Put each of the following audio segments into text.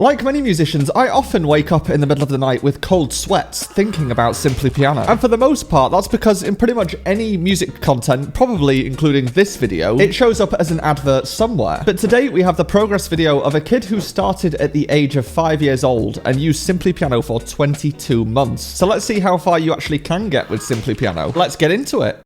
Like many musicians, I often wake up in the middle of the night with cold sweats thinking about Simply Piano. And for the most part, that's because in pretty much any music content, probably including this video, it shows up as an advert somewhere. But today we have the progress video of a kid who started at the age of 5 years old and used Simply Piano for 22 months. So let's see how far you actually can get with Simply Piano. Let's get into it.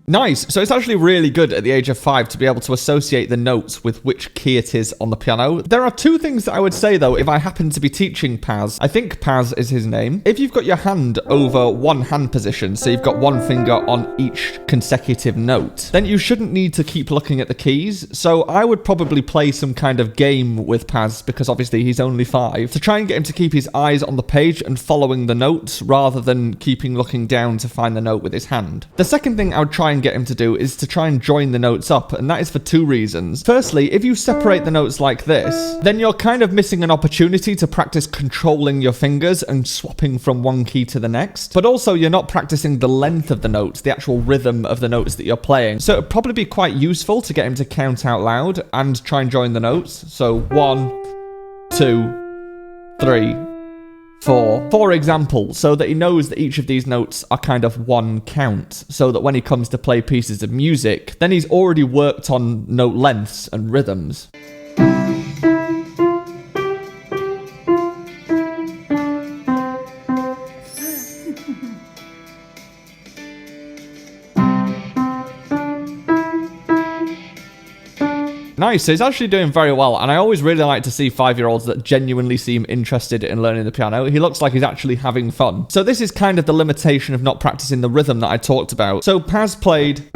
Nice. So it's actually really good at the age of 5 to be able to associate the notes with which key it is on the piano. There are two things that I would say though if I happen to be teaching Paz. I think Paz is his name. If you've got your hand over one hand position, so you've got one finger on each consecutive note, then you shouldn't need to keep looking at the keys. So I would probably play some kind of game with Paz, because obviously he's only 5, to try and get him to keep his eyes on the page and following the notes rather than keeping looking down to find the note with his hand. The second thing I would try and get him to do is to try and join the notes up, and that is for two reasons. Firstly, if you separate the notes like this, then you're kind of missing an opportunity to practice controlling your fingers and swapping from one key to the next. But also, you're not practicing the length of the notes, the actual rhythm of the notes that you're playing. So it'd probably be quite useful to get him to count out loud and try and join the notes. So 1, 2, 3, 4, for example, so that he knows that each of these notes are kind of one count, so that when he comes to play pieces of music, then he's already worked on note lengths and rhythms. Nice, so he's actually doing very well, and I always really like to see 5-year-olds that genuinely seem interested in learning the piano. He looks like he's actually having fun. So this is kind of the limitation of not practicing the rhythm that I talked about. So Paz played,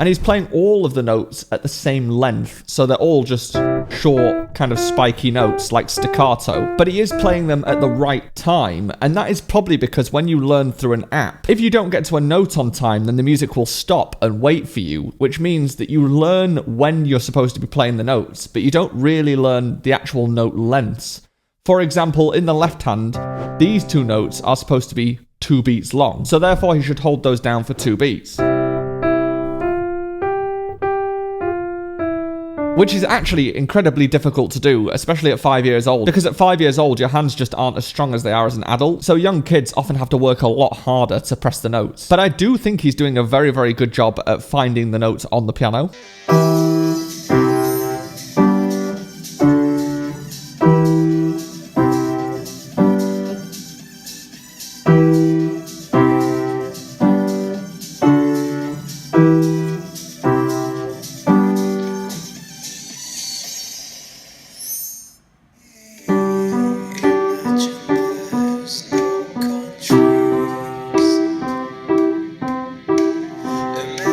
and he's playing all of the notes at the same length, so they're all just short, kind of spiky notes, like staccato. But he is playing them at the right time, and that is probably because when you learn through an app, if you don't get to a note on time, then the music will stop and wait for you, which means that you learn when you're supposed to be playing the notes, but you don't really learn the actual note lengths. For example, in the left hand, these two notes are supposed to be 2 beats long, so therefore he should hold those down for 2 beats. Which is actually incredibly difficult to do, especially at 5 years old, because at 5 years old, your hands just aren't as strong as they are as an adult, so young kids often have to work a lot harder to press the notes. But I do think he's doing a very, very good job at finding the notes on the piano.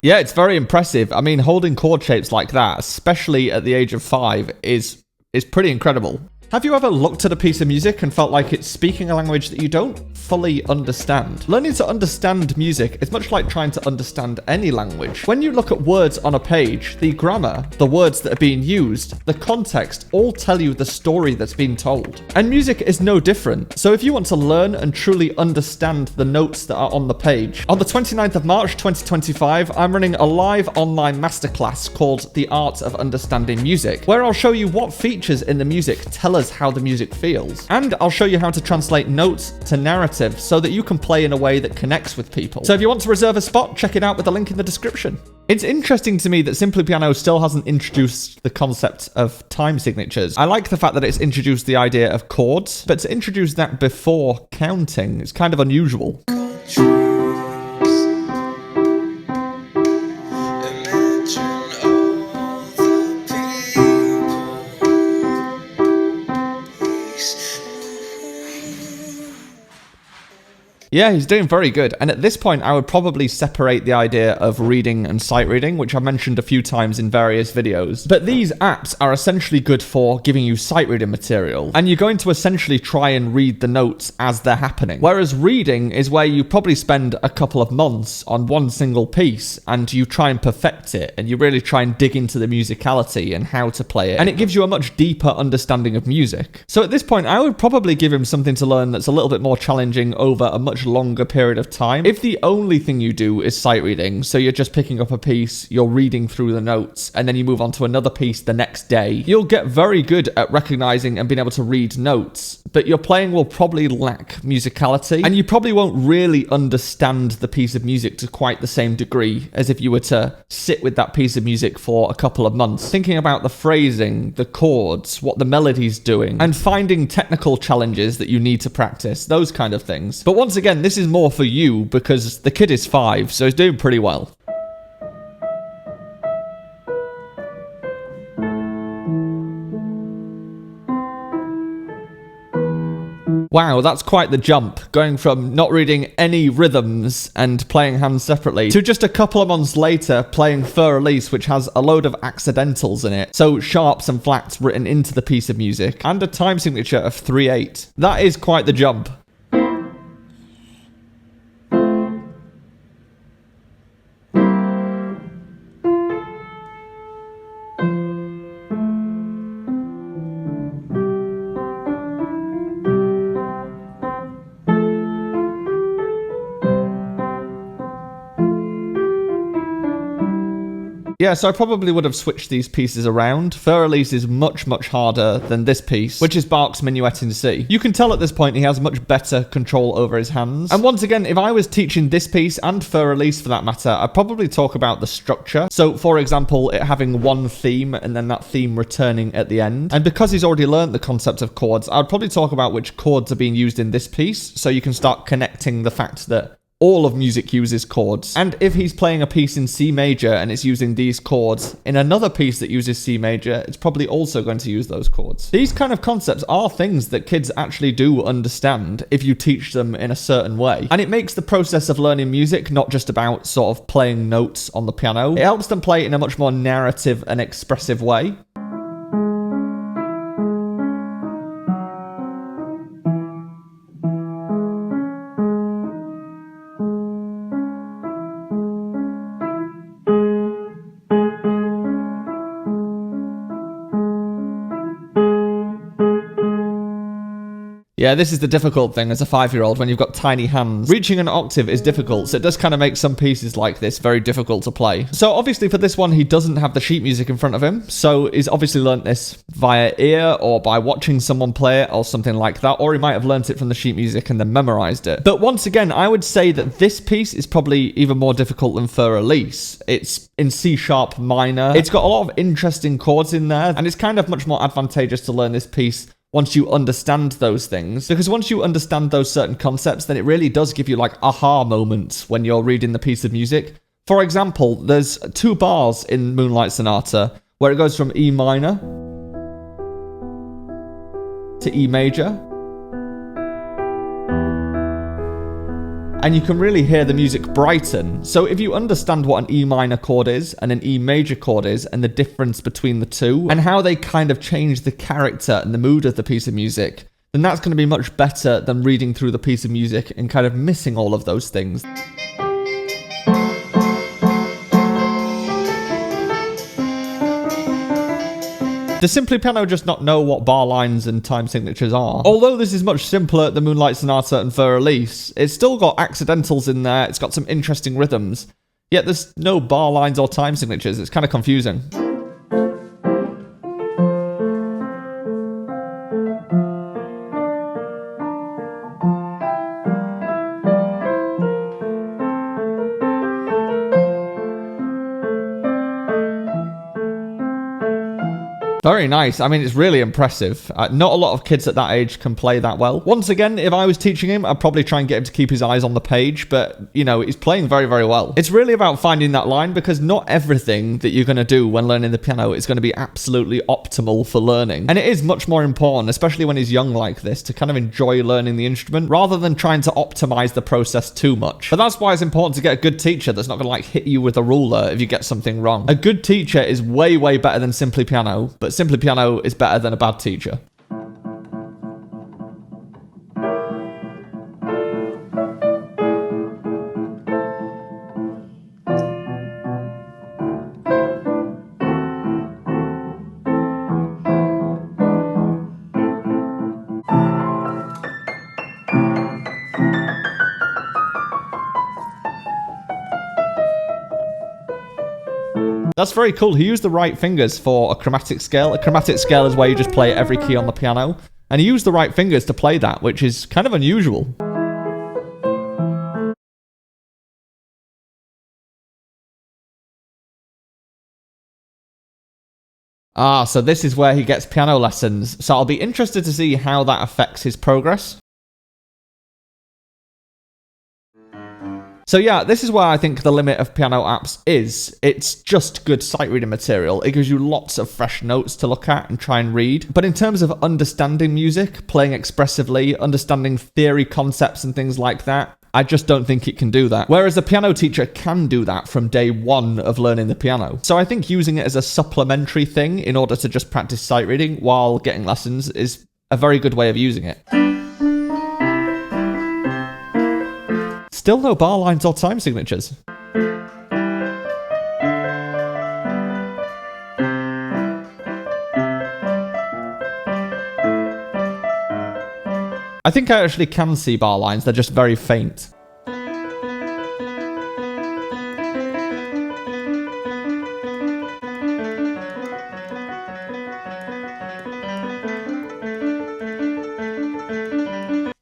Yeah, it's very impressive. I mean, holding chord shapes like that, especially at the age of 5, is pretty incredible. Have you ever looked at a piece of music and felt like it's speaking a language that you don't fully understand? Learning to understand music is much like trying to understand any language. When you look at words on a page, the grammar, the words that are being used, the context, all tell you the story that's being told. And music is no different. So if you want to learn and truly understand the notes that are on the page, on the 29th of March 2025, I'm running a live online masterclass called The Art of Understanding Music, where I'll show you what features in the music tell us how the music feels. And I'll show you how to translate notes to narrative so that you can play in a way that connects with people. So if you want to reserve a spot, check it out with the link in the description. It's interesting to me that Simply Piano still hasn't introduced the concept of time signatures. I like the fact that it's introduced the idea of chords, but to introduce that before counting is kind of unusual. Yeah, he's doing very good. And at this point, I would probably separate the idea of reading and sight reading, which I've mentioned a few times in various videos. But these apps are essentially good for giving you sight reading material. And you're going to essentially try and read the notes as they're happening. Whereas reading is where you probably spend a couple of months on one single piece and you try and perfect it. And you really try and dig into the musicality and how to play it. And it gives you a much deeper understanding of music. So at this point, I would probably give him something to learn that's a little bit more challenging over a much longer period of time. If the only thing you do is sight reading, so you're just picking up a piece, you're reading through the notes, and then you move on to another piece the next day, you'll get very good at recognizing and being able to read notes, but your playing will probably lack musicality, and you probably won't really understand the piece of music to quite the same degree as if you were to sit with that piece of music for a couple of months, thinking about the phrasing, the chords, what the melody's doing, and finding technical challenges that you need to practice, those kind of things. But once again, this is more for you because the kid is 5, so he's doing pretty well. Wow, that's quite the jump, going from not reading any rhythms and playing hands separately to just a couple of months later playing Fur Elise, which has a load of accidentals in it, so sharps and flats written into the piece of music, and a time signature of 3/8. That is quite the jump. Yeah, so I probably would have switched these pieces around. Fur Elise is much, much harder than this piece, which is Bach's Minuet in C. You can tell at this point he has much better control over his hands. And once again, if I was teaching this piece, and Fur Elise for that matter, I'd probably talk about the structure. So, for example, it having one theme, and then that theme returning at the end. And because he's already learned the concept of chords, I'd probably talk about which chords are being used in this piece, so you can start connecting the fact that all of music uses chords. And if he's playing a piece in C major and it's using these chords, in another piece that uses C major, it's probably also going to use those chords. These kind of concepts are things that kids actually do understand if you teach them in a certain way. And it makes the process of learning music not just about sort of playing notes on the piano. It helps them play it in a much more narrative and expressive way. Yeah, this is the difficult thing as a 5-year-old when you've got tiny hands. Reaching an octave is difficult, so it does kind of make some pieces like this very difficult to play. So obviously for this one, he doesn't have the sheet music in front of him, so he's obviously learnt this via ear or by watching someone play it or something like that, or he might have learnt it from the sheet music and then memorized it. But once again, I would say that this piece is probably even more difficult than Fur Elise. It's in C sharp minor. It's got a lot of interesting chords in there, and it's kind of much more advantageous to learn this piece once you understand those things, because once you understand those certain concepts, then it really does give you like aha moments when you're reading the piece of music. For example, there's 2 bars in Moonlight Sonata where it goes from E minor to E major, and you can really hear the music brighten. So if you understand what an E minor chord is and an E major chord is and the difference between the two and how they kind of change the character and the mood of the piece of music, then that's going to be much better than reading through the piece of music and kind of missing all of those things. Does Simply Piano just not know what bar lines and time signatures are? Although this is much simpler than Moonlight Sonata and Fur Elise, it's still got accidentals in there, it's got some interesting rhythms, yet there's no bar lines or time signatures. It's kind of confusing. Very nice. I mean, it's really impressive. Not a lot of kids at that age can play that well. Once again, if I was teaching him, I'd probably try and get him to keep his eyes on the page, but, you know, he's playing very, very well. It's really about finding that line, because not everything that you're going to do when learning the piano is going to be absolutely optimal for learning. And it is much more important, especially when he's young like this, to kind of enjoy learning the instrument rather than trying to optimize the process too much. But that's why it's important to get a good teacher that's not going to like hit you with a ruler if you get something wrong. A good teacher is way, way better than Simply Piano, but Simply Piano is better than a bad teacher. That's very cool. He used the right fingers for a chromatic scale. A chromatic scale is where you just play every key on the piano. And he used the right fingers to play that, which is kind of unusual. Ah, so this is where he gets piano lessons. So I'll be interested to see how that affects his progress. So yeah, this is where I think the limit of piano apps is. It's just good sight reading material. It gives you lots of fresh notes to look at and try and read. But in terms of understanding music, playing expressively, understanding theory concepts and things like that, I just don't think it can do that. Whereas a piano teacher can do that from day one of learning the piano. So I think using it as a supplementary thing in order to just practice sight reading while getting lessons is a very good way of using it. Still no bar lines or time signatures. I think I actually can see bar lines, they're just very faint.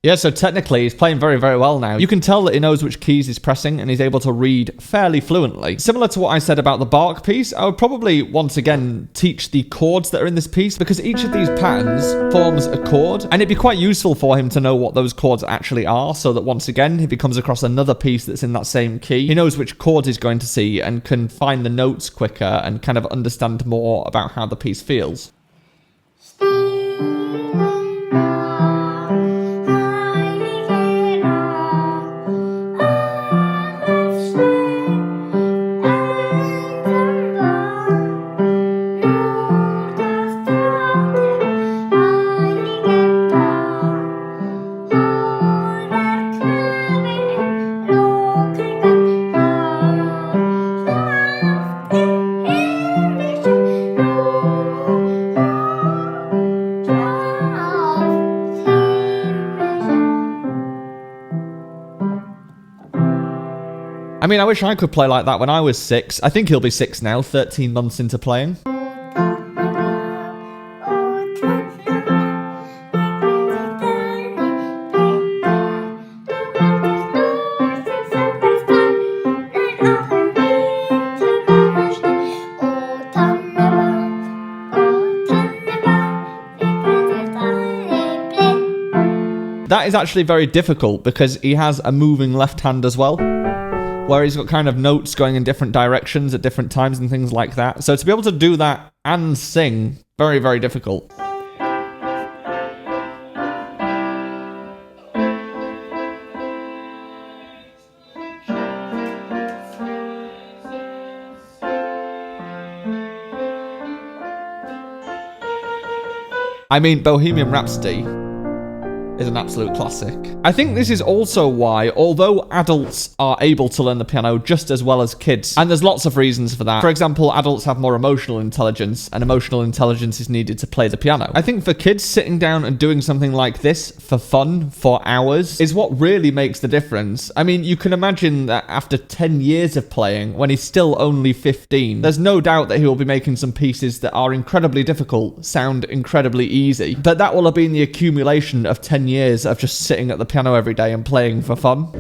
Yeah, so technically he's playing very, very well now. You can tell that he knows which keys he's pressing and he's able to read fairly fluently. Similar to what I said about the Bach piece, I would probably once again teach the chords that are in this piece, because each of these patterns forms a chord, and it'd be quite useful for him to know what those chords actually are, so that once again, if he comes across another piece that's in that same key, he knows which chord he's going to see and can find the notes quicker and kind of understand more about how the piece feels. I mean, I wish I could play like that when I was 6. I think he'll be 6 now, 13 months into playing. That is actually very difficult because he has a moving left hand as well, where he's got kind of notes going in different directions at different times and things like that. So to be able to do that and sing, very, very difficult. I mean, Bohemian Rhapsody is an absolute classic. I think this is also why, although adults are able to learn the piano just as well as kids, and there's lots of reasons for that. For example, adults have more emotional intelligence, and emotional intelligence is needed to play the piano. I think for kids, sitting down and doing something like this for fun, for hours, is what really makes the difference. I mean, you can imagine that after 10 years of playing, when he's still only 15, there's no doubt that he will be making some pieces that are incredibly difficult sound incredibly easy. But that will have been the accumulation of 10 years of just sitting at the piano every day and playing for fun.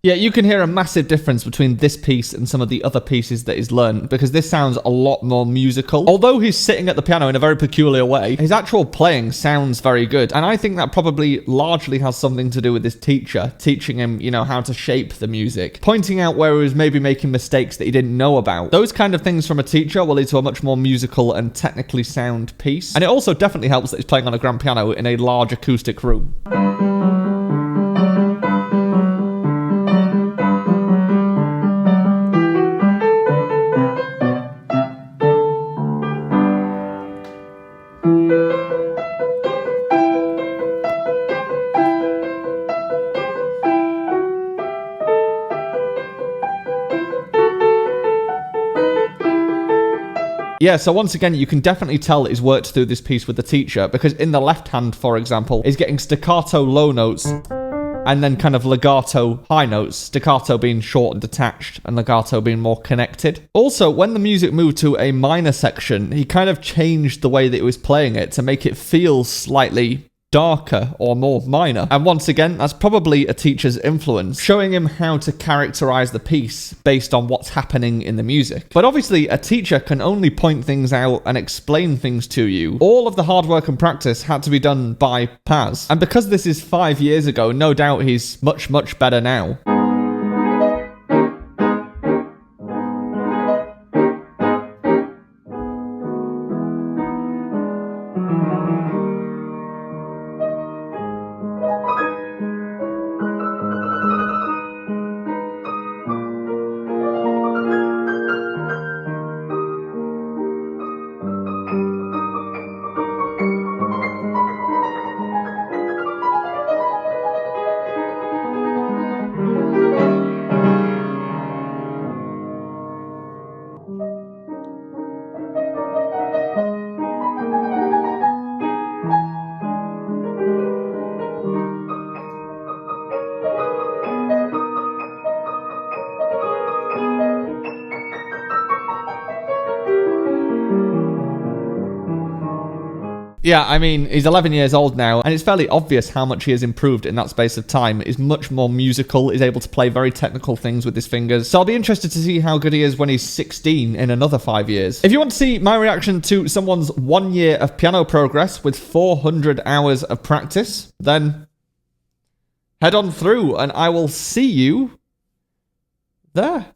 Yeah, you can hear a massive difference between this piece and some of the other pieces that he's learned, because this sounds a lot more musical. Although he's sitting at the piano in a very peculiar way, his actual playing sounds very good, and I think that probably largely has something to do with his teacher, teaching him, you know, how to shape the music, pointing out where he was maybe making mistakes that he didn't know about. Those kind of things from a teacher will lead to a much more musical and technically sound piece, and it also definitely helps that he's playing on a grand piano in a large acoustic room. Yeah, so once again, you can definitely tell that he's worked through this piece with the teacher, because in the left hand, for example, he's getting staccato low notes and then kind of legato high notes, staccato being short and detached and legato being more connected. Also, when the music moved to a minor section, he kind of changed the way that he was playing it to make it feel slightly darker or more minor. And once again, that's probably a teacher's influence, showing him how to characterize the piece based on what's happening in the music. But obviously, a teacher can only point things out and explain things to you. All of the hard work and practice had to be done by Paz. And because this is 5 years ago, no doubt he's much, much better now. Yeah, I mean, he's 11 years old now, and it's fairly obvious how much he has improved in that space of time. He's much more musical, is able to play very technical things with his fingers. So I'll be interested to see how good he is when he's 16 in another 5 years. If you want to see my reaction to someone's 1 year of piano progress with 400 hours of practice, then head on through, and I will see you there.